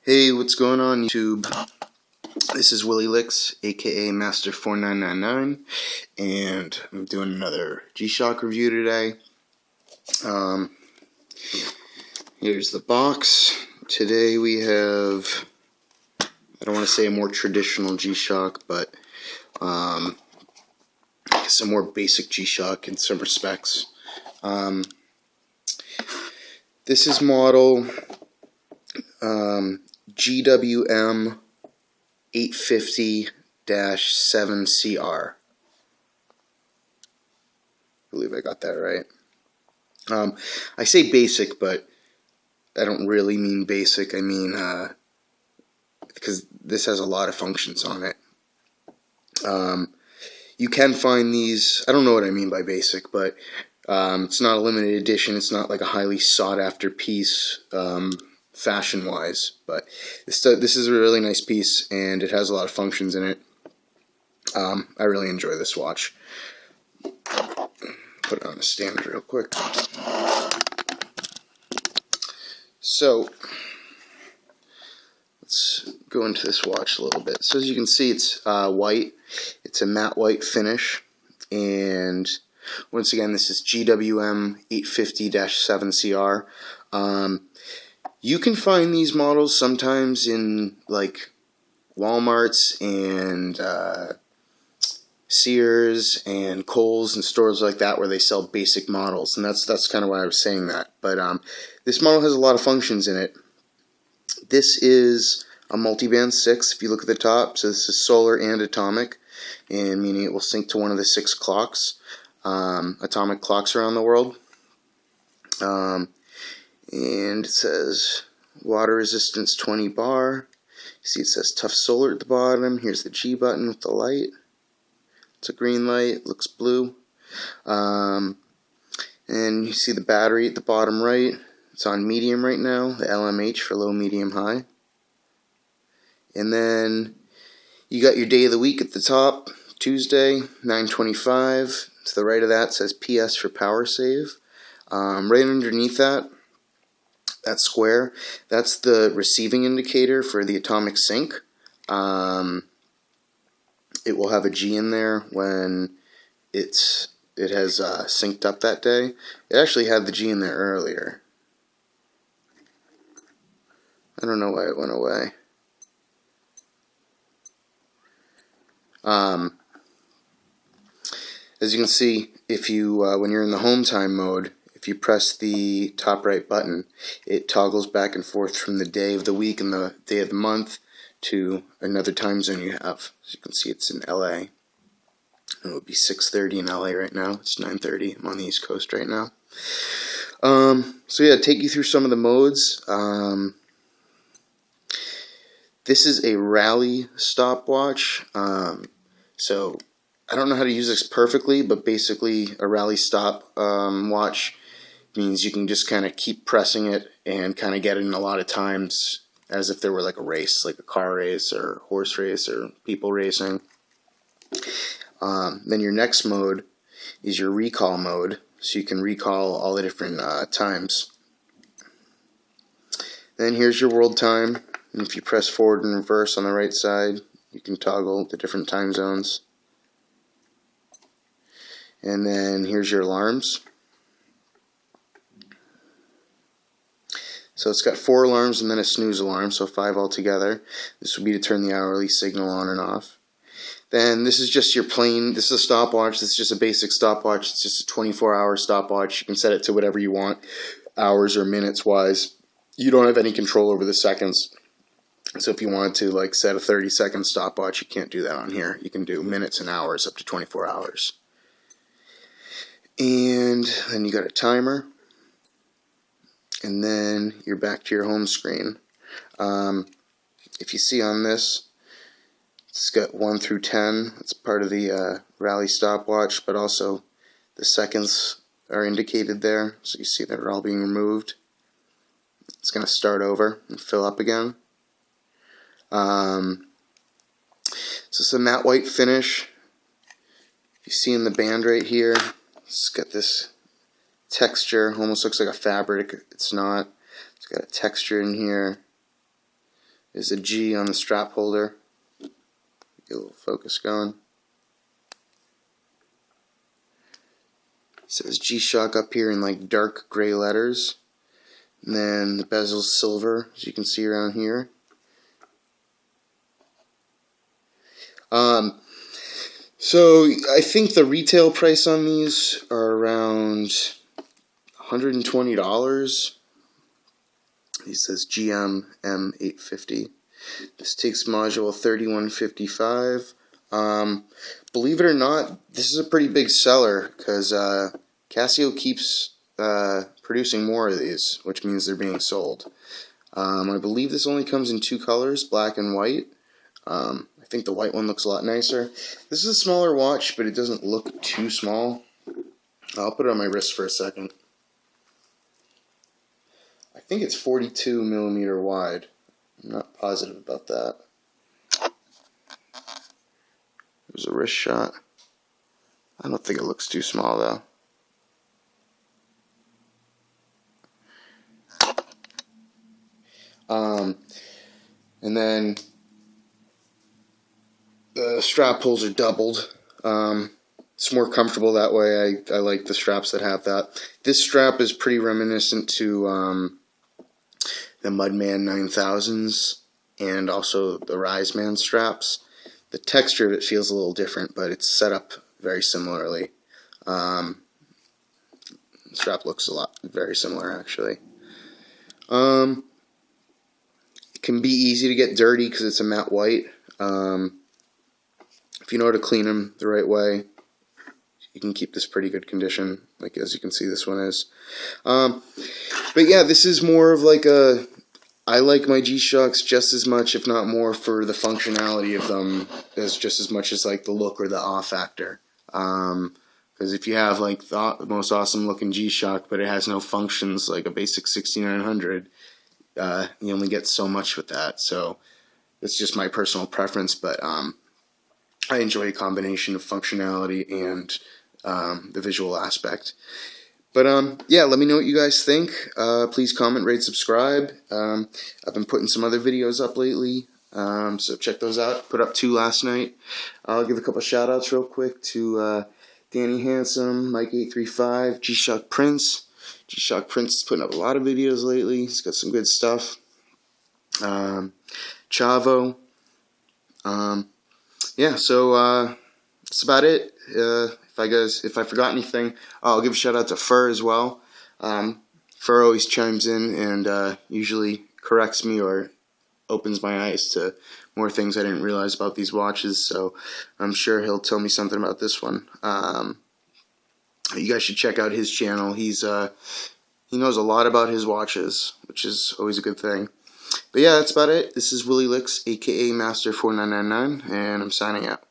Hey, what's going on YouTube? This is Willie Licks, aka Master4999, and I'm doing another G-Shock review today. Here's the box. Today we have, I don't want to say a more traditional G-Shock, but I guess a more basic G-Shock in some respects. This is model GWM850-7 CR. I believe I got that right. I say basic, but I don't really mean basic. I mean because this has a lot of functions on it. You can find these, I don't know what I mean by basic, but it's not a limited edition. It's not like a highly sought after piece fashion wise, but this is a really nice piece and it has a lot of functions in it. I really enjoy this watch. Put it on a stand real quick. So let's go into this watch a little bit. So as you can see, it's white. It's a matte white finish, and once again, this is GWM850-7 CR. You can find these models sometimes in like Walmarts and Sears and Kohl's and stores like that where they sell basic models, and that's kind of why I was saying that. But this model has a lot of functions in it. This is a multiband 6 if you look at the top, so this is solar and atomic, and meaning it will sync to one of the 6 clocks, atomic clocks around the world. And it says water resistance 20 bar. You see it says tough solar at the bottom. Here's the G button with the light. It's a green light, looks blue. And you see the battery at the bottom right. It's on medium right now, the LMH for low, medium, high. And then you got your day of the week at the top, Tuesday, 9:25. To the right of that says PS for power save. Right underneath that square, that's the receiving indicator for the atomic sync. It will have a G in there when it has synced up that day. It actually had the G in there earlier. I don't know why it went away. As you can see, if you when you're in the home time mode, if you press the top right button, it toggles back and forth from the day of the week and the day of the month to another time zone you have. As you can see, it's in LA. It would be 6:30 in LA right now. It's 9:30. I'm on the East Coast right now. So yeah, take you through some of the modes. This is a rally stopwatch. So I don't know how to use this perfectly, but basically a rally stop watch means you can just kind of keep pressing it and kind of get it in a lot of times as if there were like a race, like a car race or horse race or people racing. Then your next mode is your recall mode, so you can recall all the different times. Then here's your world time, and if you press forward and reverse on the right side, you can toggle the different time zones. And then here's your alarms. So it's got 4 alarms and then a snooze alarm, so 5 altogether. This would be to turn the hourly signal on and off. Then this is just your plain, this is a stopwatch, this is just a basic stopwatch. It's just a 24-hour stopwatch. You can set it to whatever you want, hours or minutes wise. You don't have any control over the seconds. So if you wanted to like set a 30-second stopwatch, you can't do that on here. You can do minutes and hours up to 24 hours. And then you got a timer. And then you're back to your home screen. If you see on this, it's got 1 through 10. It's part of the rally stopwatch, but also the seconds are indicated there. So you see they're all being removed. It's going to start over and fill up again. So it's a matte white finish. You see in the band right here, it's got this texture, almost looks like a fabric. It's not. It's got a texture in here. is a G on the strap holder. Get a little focus going. It says G-Shock up here in like dark gray letters. And then the bezel's silver, as you can see around here. So I think the retail price on these are around $120. He says GWM850. This takes module 3155. Believe it or not, this is a pretty big seller because Casio keeps producing more of these, which means they're being sold. I believe this only comes in 2 colors, black and white. I think the white one looks a lot nicer. This is a smaller watch, but it doesn't look too small. I'll put it on my wrist for a second. I think it's 42 millimeter wide. I'm not positive about that. There's a wrist shot. I don't think it looks too small though. And then the strap holes are doubled. It's more comfortable that way. I like the straps that have that. This strap is pretty reminiscent to the Mudman 9000s and also the Riseman straps. The texture of it feels a little different, but it's set up very similarly. The strap looks very similar actually. It can be easy to get dirty because it's a matte white. If you know how to clean them the right way, you can keep this pretty good condition, like as you can see this one is. But yeah, this is more of like a, I like my G-Shocks just as much, if not more, for the functionality of them as just as much as like the look or the awe factor. Because if you have like the most awesome looking G-Shock but it has no functions like a basic 6900, you only get so much with that. So it's just my personal preference, but I enjoy a combination of functionality and the visual aspect. But yeah, let me know what you guys think. Please comment, rate, subscribe. I've been putting some other videos up lately, so check those out. Put up 2 last night. I'll give a couple shout outs real quick to Danny Handsome, Mike835, G-Shock Prince. G-Shock Prince is putting up a lot of videos lately. He's got some good stuff. Chavo. Yeah, so that's about it. If I forgot anything, I'll give a shout out to Fur as well. Fur always chimes in and usually corrects me or opens my eyes to more things I didn't realize about these watches, so I'm sure he'll tell me something about this one. You guys should check out his channel. He knows a lot about his watches, which is always a good thing. But yeah, that's about it. This is Willie Licks, aka Master4999, and I'm signing out.